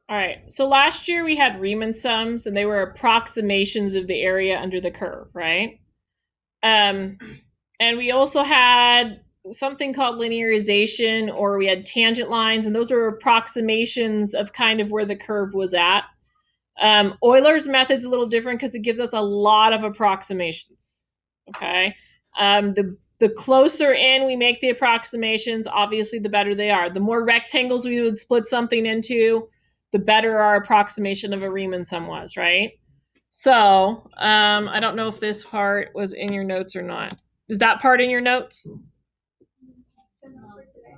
All right, so last year we had Riemann sums, and they were approximations of the area under the curve, right? And we also had something called linearization, or we had tangent lines, and those are approximations of kind of where the curve was at. Euler's method's a little different because it gives us a lot of approximations, okay? The closer in we make the approximations, obviously the better they are. The more rectangles we would split something into, the better our approximation of a Riemann sum was, right? So I don't know if this part was in your notes or not. Is that part in your notes? The notes for today?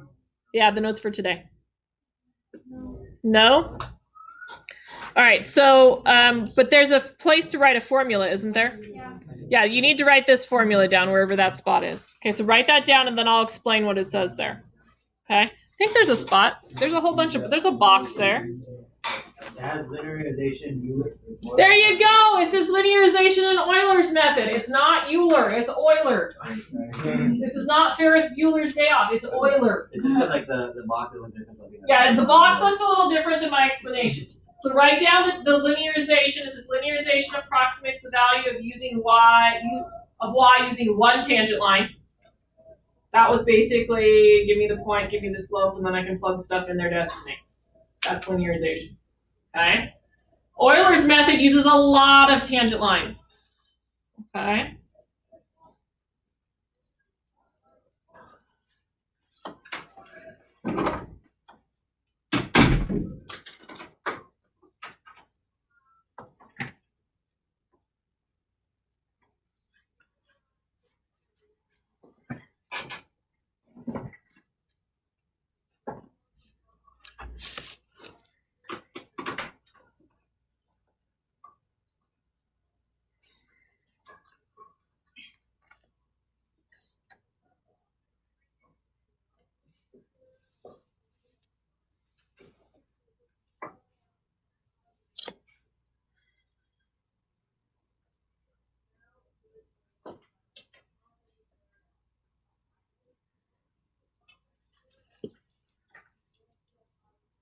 Yeah, the notes for today. No? All right, so, but there's a place to write a formula, isn't there? Yeah. Yeah, you need to write this formula down wherever that spot is. Okay, so write that down and then I'll explain what it says there. Okay? I think there's a spot. There's a whole bunch of, there's a box there. It has linearization, Euler. There you go. It says linearization in Euler's method. It's not Euler. It's Euler. This is not Ferris Bueller's Day Off. It's Euler. It's just because like the box is different. Yeah, the box looks a little different than my explanation. So write down the linearization. It says linearization approximates the value of using y using one tangent line. That was basically give me the point, give me the slope, and then I can plug stuff in there to estimate. That's linearization. Okay. Euler's method uses a lot of tangent lines. Okay.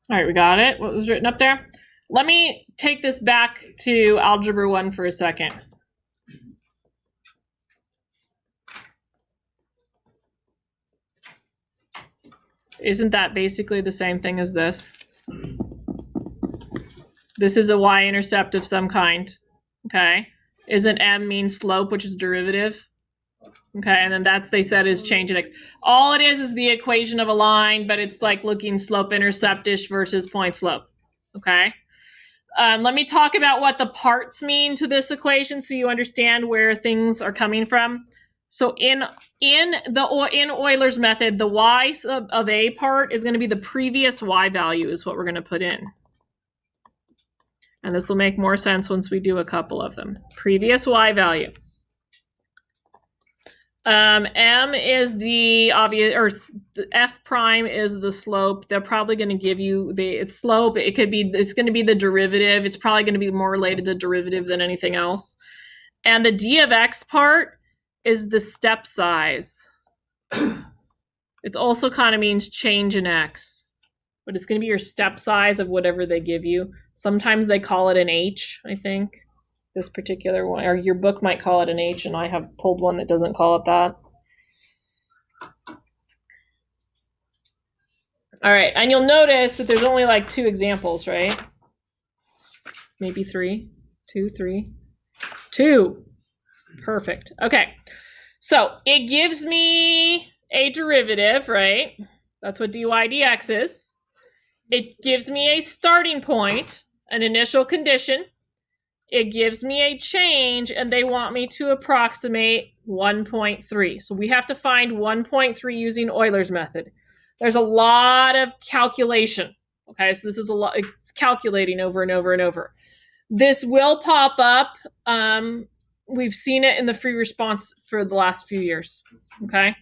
All right, we got it. What was written up there? Let me take this back to Algebra 1 for a second. Isn't that basically the same thing as this? This is a y-intercept of some kind, okay? Isn't m mean slope, which is derivative? Okay, and then that's, they said, is change in x. All it is the equation of a line, but it's like looking slope-intercept-ish versus point slope, okay? Let me talk about what the parts mean to this equation so you understand where things are coming from. So in Euler's method, the y of a part is going to be the previous y value is what we're going to put in. And this will make more sense once we do a couple of them. Previous y value. M is the obvious, or the f prime is the slope. They're probably going to give you its slope. It's going to be the derivative. It's probably going to be more related to derivative than anything else. And the d of x part is the step size. It also kind of means change in x, but it's going to be your step size of whatever they give you. Sometimes they call it an h, I think. This particular one, or your book might call it an H, and I have pulled one that doesn't call it that. All right, and you'll notice that there's only like 2 examples, right? Maybe 3, 2, 3, 2. Perfect. Okay, so it gives me a derivative, right? That's what dy dx is. It gives me a starting point, an initial condition. It gives me a change, and they want me to approximate 1.3. So we have to find 1.3 using Euler's method. There's a lot of calculation. Okay, so this is a lot. It's calculating over and over and over. This will pop up. We've seen it in the free response for the last few years. Okay,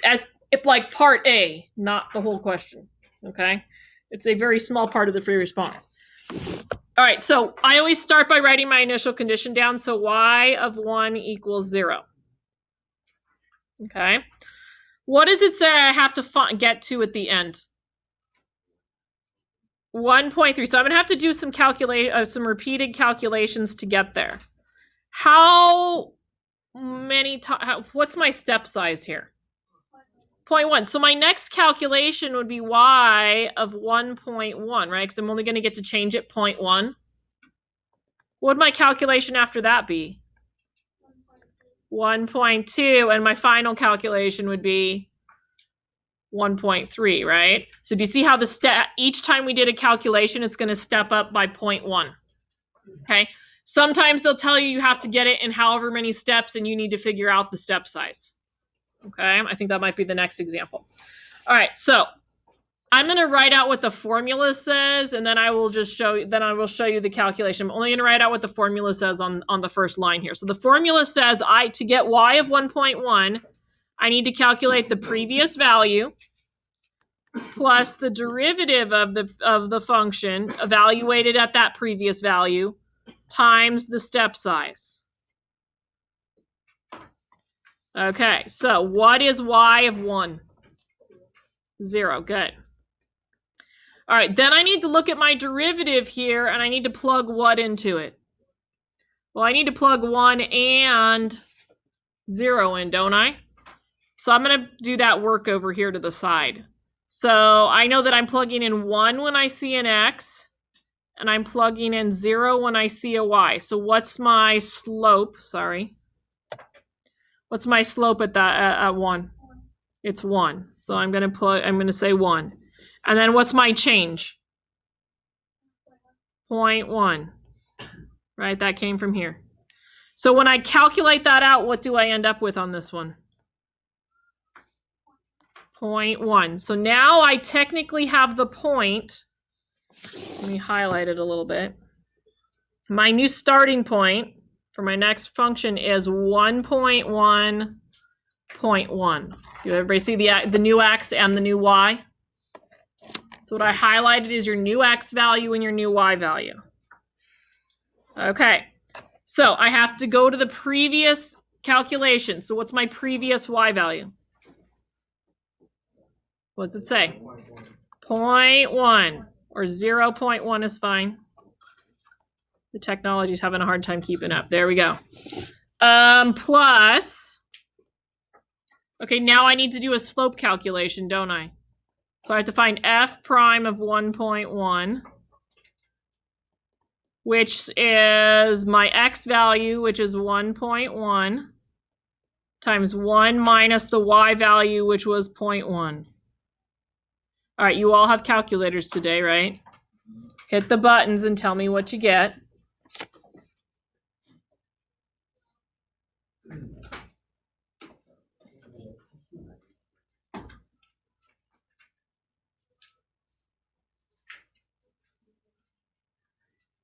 as if like part A, not the whole question. okay? It's a very small part of the free response. All right, so I always start by writing my initial condition down. So y of 1 equals 0. Okay. What does it say I have to get to at the end? 1.3. So I'm going to have to do some repeated calculations to get there. How many times? What's my step size here? 0.1. So my next calculation would be y of 1.1, right? Because I'm only going to get to change it 0.1. What would my calculation after that be? 1.2, and my final calculation would be 1.3, right? So do you see how each time we did a calculation, it's going to step up by 0.1. Okay. Sometimes they'll tell you have to get it in however many steps, and you need to figure out the step size. Okay. I think that might be the next example. All right. So I'm going to write out what the formula says, and then I will show you the calculation. I'm only going to write out what the formula says on the first line here. So the formula says to get y of 1.1, I need to calculate the previous value plus the derivative of the function evaluated at that previous value times the step size. Okay, so what is y of 1? 0, good. All right, then I need to look at my derivative here, and I need to plug what into it? Well, I need to plug 1 and 0 in, don't I? So I'm going to do that work over here to the side. So I know that I'm plugging in 1 when I see an x, and I'm plugging in 0 when I see a y. So what's my slope? Sorry. What's my slope at 1? It's 1. So I'm going to say 1. And then what's my change? 0.1. Right? That came from here. So when I calculate that out, what do I end up with on this one? 0.1. So now I technically have the point. Let me highlight it a little bit. My new starting point for my next function is 1.1.1. Do everybody see the new x and the new y? So what I highlighted is your new x value and your new y value. Okay, so I have to go to the previous calculation. So what's my previous y value? What does it say? 0.1 or 0.1 is fine. The technology's having a hard time keeping up. There we go. Plus, okay, now I need to do a slope calculation, don't I? So I have to find f prime of 1.1, which is my x value, which is 1.1, times 1 minus the y value, which was 0.1. All right, you all have calculators today, right? Hit the buttons and tell me what you get.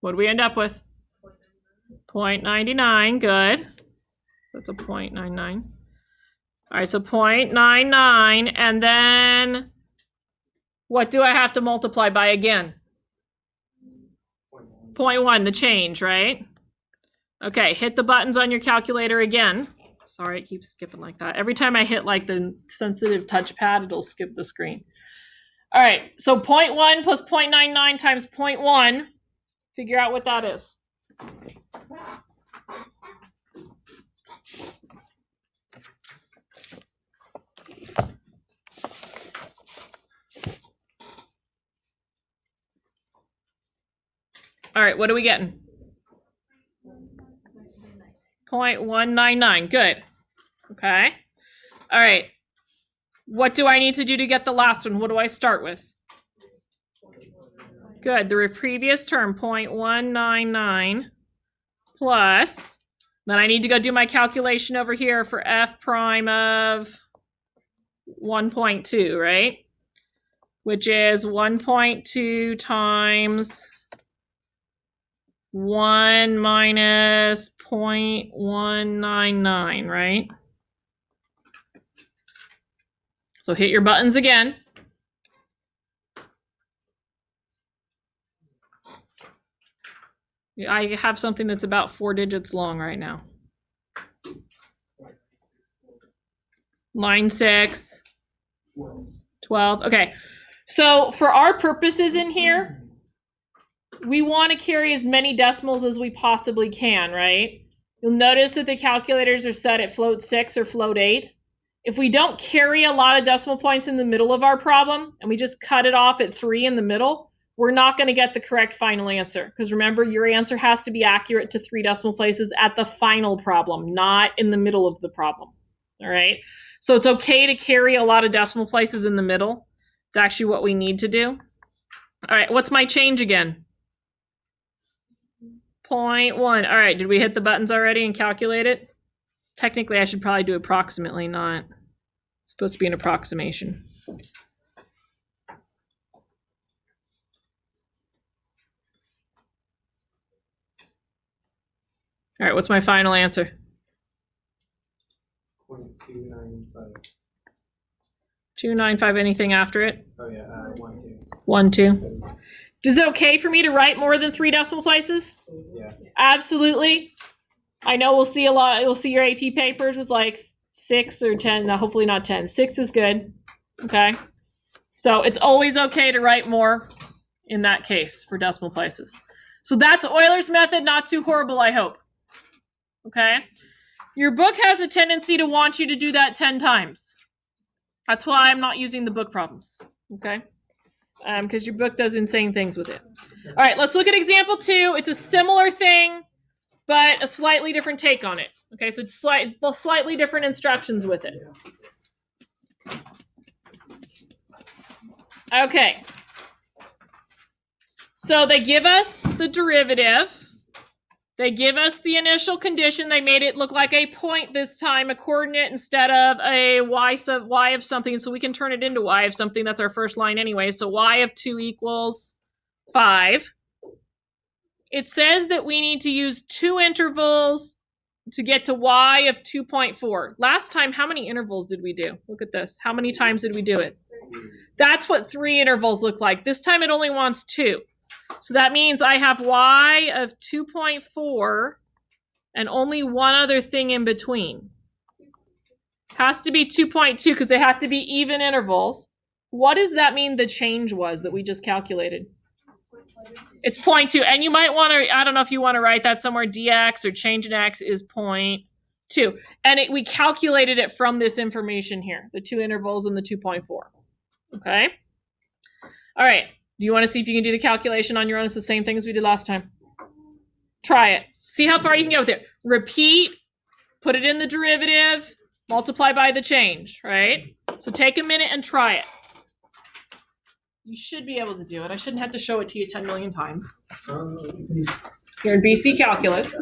What do we end up with? 0.99, good. That's a 0.99. All right, so 0.99, and then what do I have to multiply by again? 0.1, the change, right? Okay, hit the buttons on your calculator again. Sorry, it keeps skipping like that. Every time I hit like the sensitive touchpad, it'll skip the screen. All right, so 0.1 plus 0.99 times 0.1. Figure out what that is. All right, what are we getting? 0.199, good. Okay. All right. What do I need to do to get the last one? What do I start with? Good, the previous term, 0.199 plus, then I need to go do my calculation over here for f prime of 1.2, right? Which is 1.2 times 1 minus 0.199, right? So hit your buttons again. I have something that's about 4 digits long right now. Line 6. 12. Okay. So for our purposes in here, we want to carry as many decimals as we possibly can, right? You'll notice that the calculators are set at float 6 or float 8. If we don't carry a lot of decimal points in the middle of our problem and we just cut it off at 3 in the middle, we're not going to get the correct final answer. Because remember, your answer has to be accurate to 3 decimal places at the final problem, not in the middle of the problem. All right. So it's okay to carry a lot of decimal places in the middle. It's actually what we need to do. All right. What's my change again? 0.1. All right. Did we hit the buttons already and calculate it? Technically, I should probably do approximately, not. It's supposed to be an approximation. All right. What's my final answer? 0.295. 295. Anything after it? Oh yeah, 1, 2. 1, 2. Is it okay for me to write more than 3 decimal places? Yeah. Absolutely. I know we'll see a lot. We'll see your AP papers with like 6 or 10. No, hopefully not 10. 6 is good. Okay. So it's always okay to write more in that case for decimal places. So that's Euler's method. Not too horrible, I hope. Okay. Your book has a tendency to want you to do that 10 times. That's why I'm not using the book problems. Okay. Because your book does insane things with it. All right, let's look at example 2. It's a similar thing, but a slightly different take on it. Okay, so it's slightly different instructions with it. Okay. So they give us the derivative. They give us the initial condition. They made it look like a point this time, a coordinate instead of a y of something. So we can turn it into y of something. That's our first line anyway. So y of 2 equals 5. It says that we need to use 2 intervals to get to y of 2.4. Last time, how many intervals did we do? Look at this. How many times did we do it? That's what 3 intervals look like. This time it only wants 2. So that means I have y of 2.4 and only one other thing in between. Has to be 2.2 because they have to be even intervals. What does that mean the change was that we just calculated? It's 0.2. And you might want to, I don't know if you want to write that somewhere, dx or change in x is 0.2. And we calculated it from this information here, the 2 intervals and the 2.4. Okay? All right. Do you want to see if you can do the calculation on your own? It's the same thing as we did last time. Try it. See how far you can get with it. Repeat, put it in the derivative, multiply by the change, right? So take a minute and try it. You should be able to do it. I shouldn't have to show it to you 10 million times. You're in BC Calculus.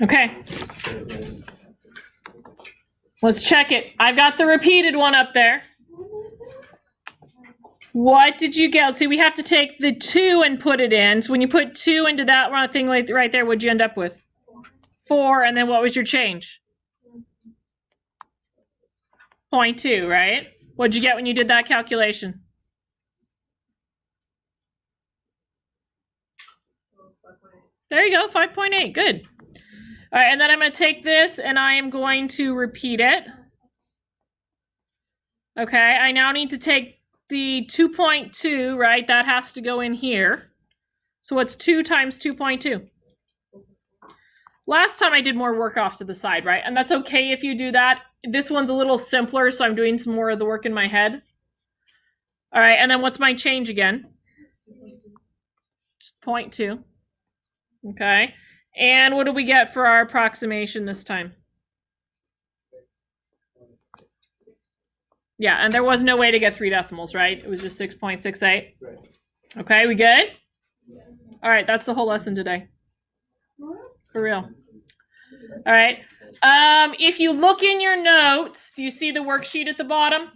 Okay. Let's check it. I've got the repeated one up there. What did you get? Let's see, we have to take the 2 and put it in. So when you put 2 into that thing right there, what'd you end up with? 4, and then what was your change? 0.2, right? What'd you get when you did that calculation? There you go, 5.8, good. All right, and then I'm going to take this and I am going to repeat it. Okay, I now need to take the 2.2, right? That has to go in here. So what's 2 times 2.2? Last time I did more work off to the side, right? And that's okay if you do that. This one's a little simpler, so I'm doing some more of the work in my head. All right, and then what's my change again? Just 0.2. Okay, and what do we get for our approximation this time? Yeah, and there was no way to get 3 decimals, right? It was just 6.68. Right. Okay, we good? All right, that's the whole lesson today. For real. All right. If you look in your notes, do you see the worksheet at the bottom?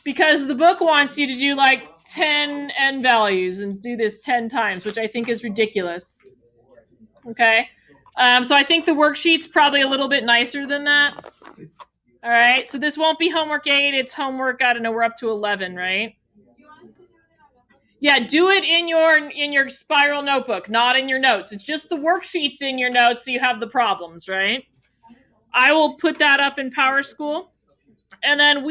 Because the book wants you to do like 10 n values and do this 10 times, which I think is ridiculous. Okay. So I think the worksheet's probably a little bit nicer than that. All right. So this won't be homework 8. It's homework, I don't know, we're up to 11, right? Yeah, do it in your spiral notebook, not in your notes. It's just the worksheets in your notes so you have the problems, right? I will put that up in PowerSchool. And then